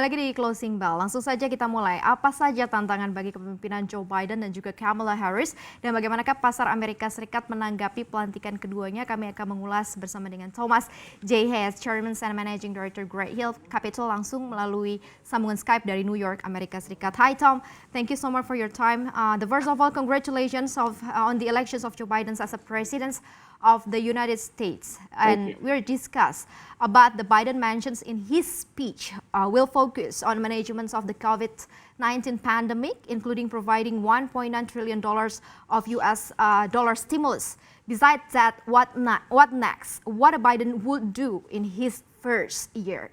lagi di Closing Bell. Langsung saja kita mulai. Apa saja tantangan bagi kepemimpinan Joe Biden dan juga Kamala Harris? Dan bagaimanakah pasar Amerika Serikat menanggapi pelantikan keduanya? Kami akan mengulas bersama dengan Thomas J. Hayes, Chairman and Managing Director Great Hill Capital, langsung melalui sambungan Skype dari New York, Amerika Serikat. Hi Tom, thank you so much for your time. First of all, congratulations on the elections of Joe Biden as a president of the United States, and we'll discuss about the Biden mentions in his speech will focus on management of the COVID-19 pandemic, including providing $1.9 trillion of US dollar stimulus. Besides that, what next? What Biden would do in his first year?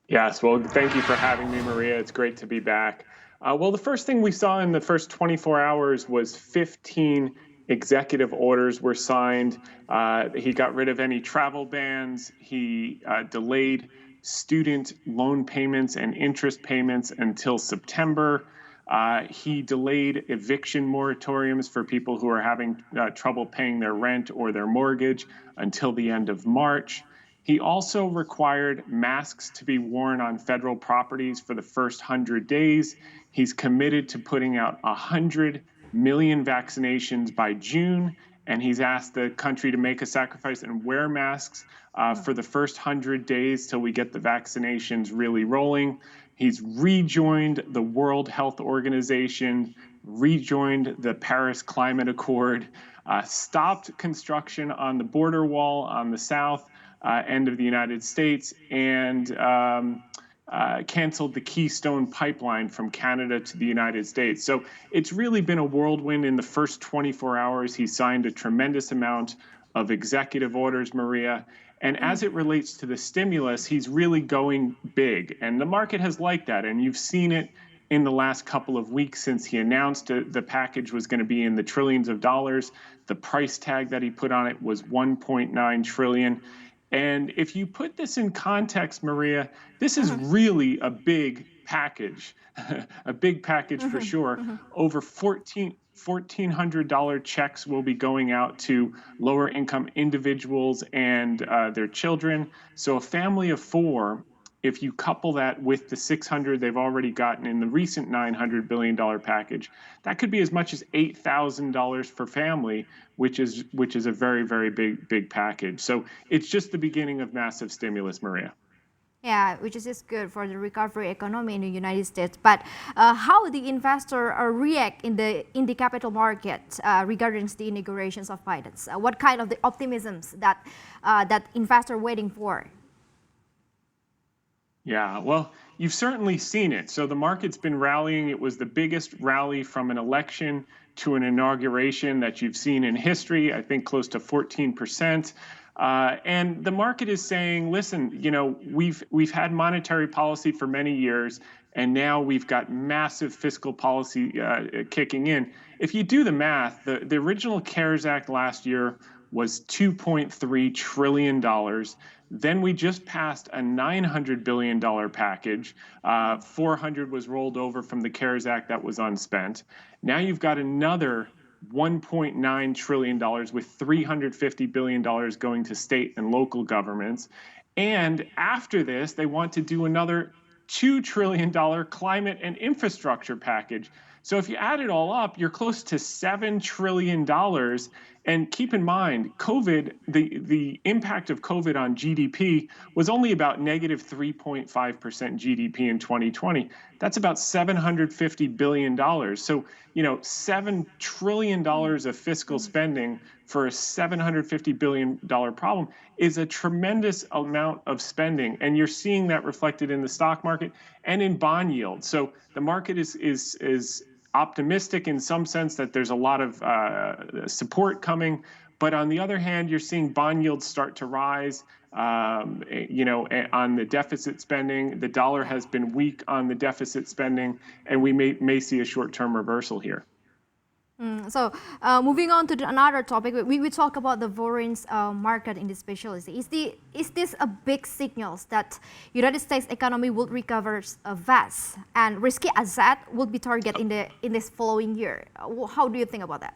Yes, well, thank you for having me, Maria. It's great to be back. Well, the first thing we saw in the first 24 hours was 15 executive orders were signed. He got rid of any travel bans. He delayed student loan payments and interest payments until September. He delayed eviction moratoriums for people who are having trouble paying their rent or their mortgage until the end of March. He also required masks to be worn on federal properties for the first 100 days. He's committed to putting out 100 million vaccinations by June, and he's asked the country to make a sacrifice and wear masks for the first 100 days till we get the vaccinations really rolling. He's rejoined the World Health Organization, rejoined the Paris Climate Accord, stopped construction on the border wall on the south end of the United States, and canceled the Keystone Pipeline from Canada to the United States. So it's really been a whirlwind in the first 24 hours. He signed a tremendous amount of executive orders, Maria. And as it relates to the stimulus, he's really going big. And the market has liked that. And you've seen it in the last couple of weeks since he announced the package was going to be in the trillions of dollars. The price tag that he put on it was $1.9 trillion. And if you put this in context, Maria, this is really a big package, a big package for sure. Over $1,400 checks will be going out to lower income individuals and their children. So a family of four, if you couple that with the 600 they've already gotten in the recent $900 billion package, that could be as much as $8,000 per family, which is a very, very big package. So it's just the beginning of massive stimulus, Maria. Yeah, which is good for the recovery economy in the United States. But how the investor react in the capital market regarding the inaugurations of Biden's? What kind of the optimisms that investor waiting for? Yeah, well, you've certainly seen it. So the market's been rallying. It was the biggest rally from an election to an inauguration that you've seen in history, I think close to 14%. And the market is saying, listen, you know, we've had monetary policy for many years, and now we've got massive fiscal policy kicking in. If you do the math, the original CARES Act last year was $2.3 trillion. Then we just passed a $900 billion package. 400 was rolled over from the CARES Act that was unspent. Now you've got another $1.9 trillion with $350 billion going to state and local governments. And after this, they want to do another $2 trillion climate and infrastructure package. So if you add it all up, you're close to $7 trillion. And keep in mind, COVID, the impact of COVID on GDP was only about negative 3.5% GDP in 2020. That's about $750 billion. So, you know, $7 trillion of fiscal spending for a $750 billion problem is a tremendous amount of spending. And you're seeing that reflected in the stock market and in bond yields. So the market is optimistic in some sense that there's a lot of support coming, but on the other hand, you're seeing bond yields start to rise. You know, on the deficit spending, the dollar has been weak on the deficit spending, and we may see a short-term reversal here. So moving on to another topic, we talk about the foreign market in this specialty. Is this a big signal that United States economy will recover fast and risky asset will be targeted in this following year? How do you think about that?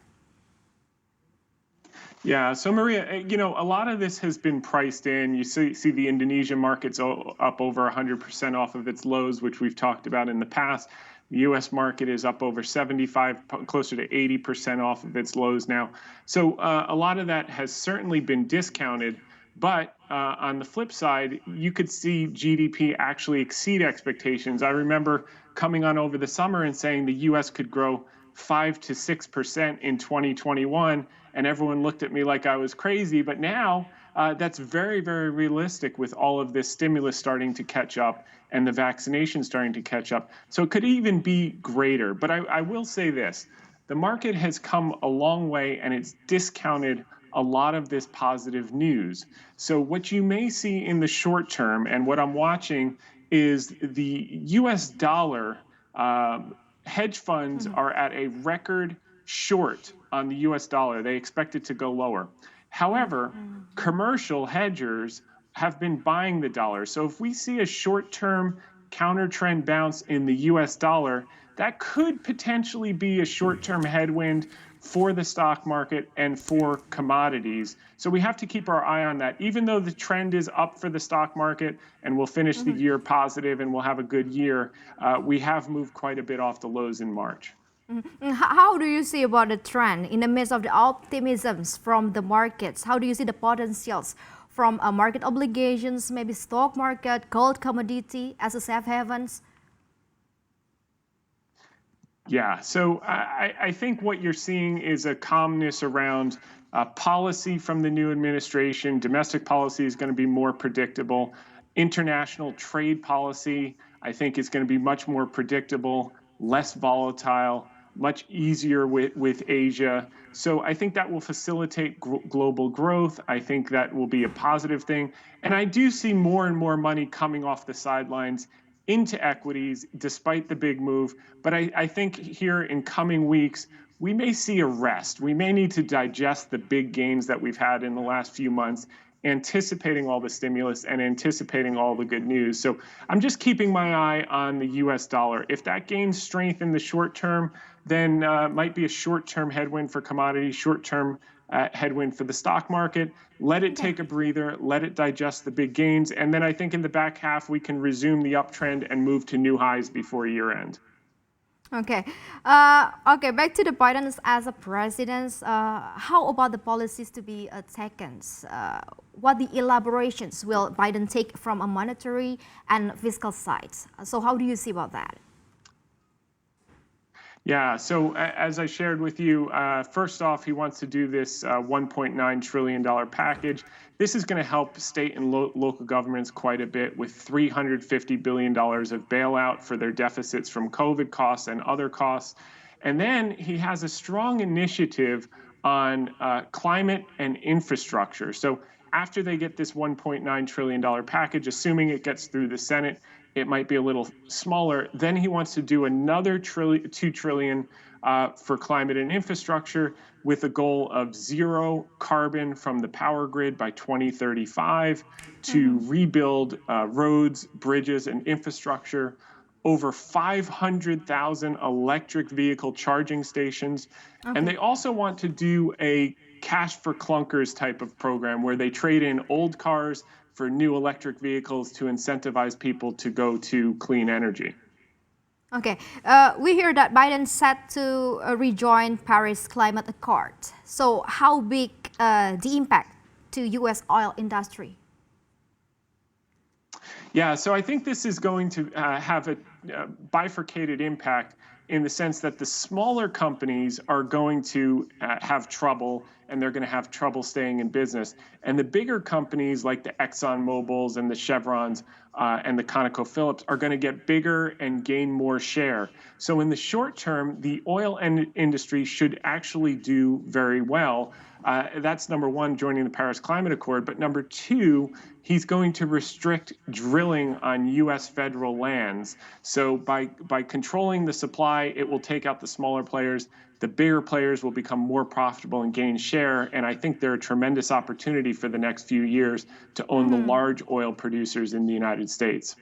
Yeah, so Maria, a lot of this has been priced in. You see the Indonesian market's up over 100% off of its lows, which we've talked about in the past. The U.S. market is up over 75, closer to 80% off of its lows now. So a lot of that has certainly been discounted. But on the flip side, you could see GDP actually exceed expectations. I remember coming on over the summer and saying the U.S. could grow 5 to 6% in 2021, and everyone looked at me like I was crazy. But now that's very, very realistic with all of this stimulus starting to catch up and the vaccination starting to catch up. So it could even be greater. But I will say this: the market has come a long way, and it's discounted a lot of this positive news. So what you may see in the short term, and what I'm watching, is the U.S. dollar. Hedge funds are at a record short on the US dollar. They expect it to go lower. However, commercial hedgers have been buying the dollar. So if we see a short term counter trend bounce in the US dollar, that could potentially be a short term headwind for the stock market and for commodities. So we have to keep our eye on that. Even though the trend is up for the stock market and we'll finish the year positive and we'll have a good year, we have moved quite a bit off the lows in March. How do you see about the trend in the midst of the optimisms from the markets? How do you see the potentials from market obligations, maybe stock market, gold commodity as a safe havens? Yeah, so I think what you're seeing is a calmness around policy from the new administration. Domestic policy is going to be more predictable. International trade policy, I think, is going to be much more predictable, less volatile, much easier with Asia. So I think that will facilitate global growth. I think that will be a positive thing. And I do see more and more money coming off the sidelines into equities despite the big move. But I think here in coming weeks, we may see a rest. We may need to digest the big gains that we've had in the last few months, anticipating all the stimulus and anticipating all the good news. So I'm just keeping my eye on the US dollar. If that gains strength in the short term, then might be a short-term headwind for commodities, short-term headwind for the stock market. Let it take a breather, let it digest the big gains, and then I think in the back half we can resume the uptrend and move to new highs before year end. Okay, okay. Back to the Biden as a president. How about the policies to be taken? What the elaborations will Biden take from a monetary and fiscal side? So how do you see about that? Yeah, so as I shared with you, first off, he wants to do this $1.9 trillion package. This is going to help state and local governments quite a bit with $350 billion of bailout for their deficits from COVID costs and other costs. And then he has a strong initiative on climate and infrastructure. So after they get this $1.9 trillion package, assuming it gets through the Senate, it might be a little smaller. Then he wants to do another $2 trillion for climate and infrastructure with a goal of zero carbon from the power grid by 2035 to rebuild roads, bridges, and infrastructure, over 500,000 electric vehicle charging stations. Okay. And they also want to do a cash for clunkers type of program where they trade in old cars for new electric vehicles to incentivize people to go to clean energy. Okay, we hear that Biden set to rejoin Paris Climate Accord. So how big the impact to U.S. oil industry? Yeah, so I think this is going to have a bifurcated impact in the sense that the smaller companies are going to have trouble, and they're going to have trouble staying in business. And the bigger companies like the Exxon Mobils and the Chevrons and the ConocoPhillips are going to get bigger and gain more share. So in the short term, the oil industry should actually do very well. That's number one, joining the Paris Climate Accord. But number two, he's going to restrict drilling on U.S. federal lands. So by controlling the supply, it will take out the smaller players. The bigger players will become more profitable and gain share. And I think they're a tremendous opportunity for the next few years to own the large oil producers in the United States.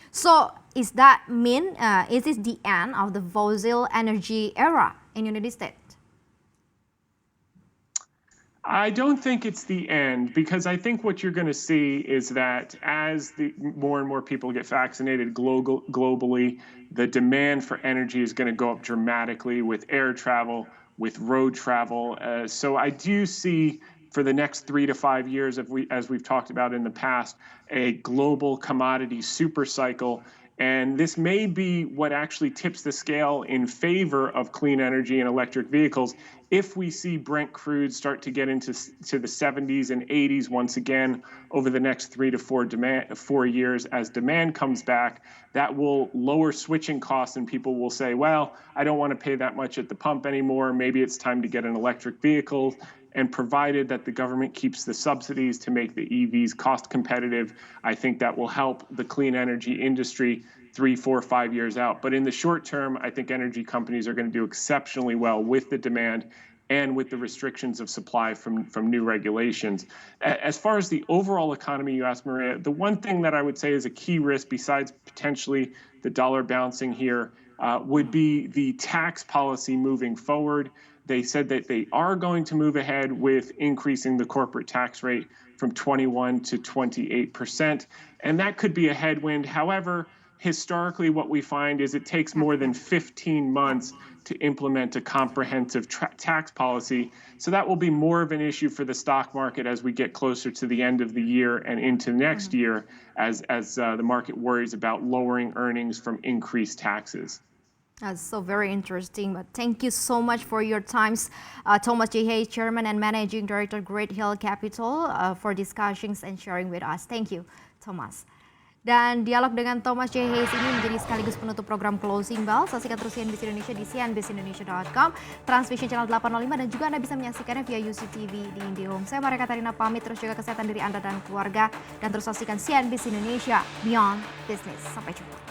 So is that mean, is this the end of the fossil energy era in the United States? I don't think it's the end because I think what you're going to see is that as more and more people get vaccinated globally, the demand for energy is going to go up dramatically with air travel, with road travel. So I do see for the next 3 to 5 years, as we've talked about in the past, a global commodity super cycle. And this may be what actually tips the scale in favor of clean energy and electric vehicles if we see Brent crude start to get into the 70s and 80s once again over the next 3 to 4 years as demand comes back. That will lower switching costs, and people will say, well, I don't want to pay that much at the pump anymore. Maybe it's time to get an electric vehicle. And provided that the government keeps the subsidies to make the EVs cost competitive, I think that will help the clean energy industry 3, 4, 5 years out. But in the short term, I think energy companies are going to do exceptionally well with the demand and with the restrictions of supply from new regulations. As far as the overall economy, you asked, Maria, the one thing that I would say is a key risk, besides potentially the dollar bouncing here, would be the tax policy moving forward. They said that they are going to move ahead with increasing the corporate tax rate from 21 to 28%. And that could be a headwind. However, historically, what we find is it takes more than 15 months to implement a comprehensive tax policy. So that will be more of an issue for the stock market as we get closer to the end of the year and into next year as the market worries about lowering earnings from increased taxes. That's so very interesting, but thank you so much for your times, Thomas J. Hayes, Chairman and Managing Director, Great Hill Capital, for discussions and sharing with us. Thank you, Thomas. Dan dialog dengan Thomas J. Hayes ini menjadi sekaligus penutup program Closing Bell. Saksikan terus CNBC Indonesia di cnbcindonesia.com, Transvision Channel 805, dan juga Anda bisa menyaksikannya via UCTV di IndiHome. Saya Maria Katarina pamit, terus jaga kesehatan diri Anda dan keluarga, dan terus saksikan CNBC Indonesia Beyond Business. Sampai jumpa.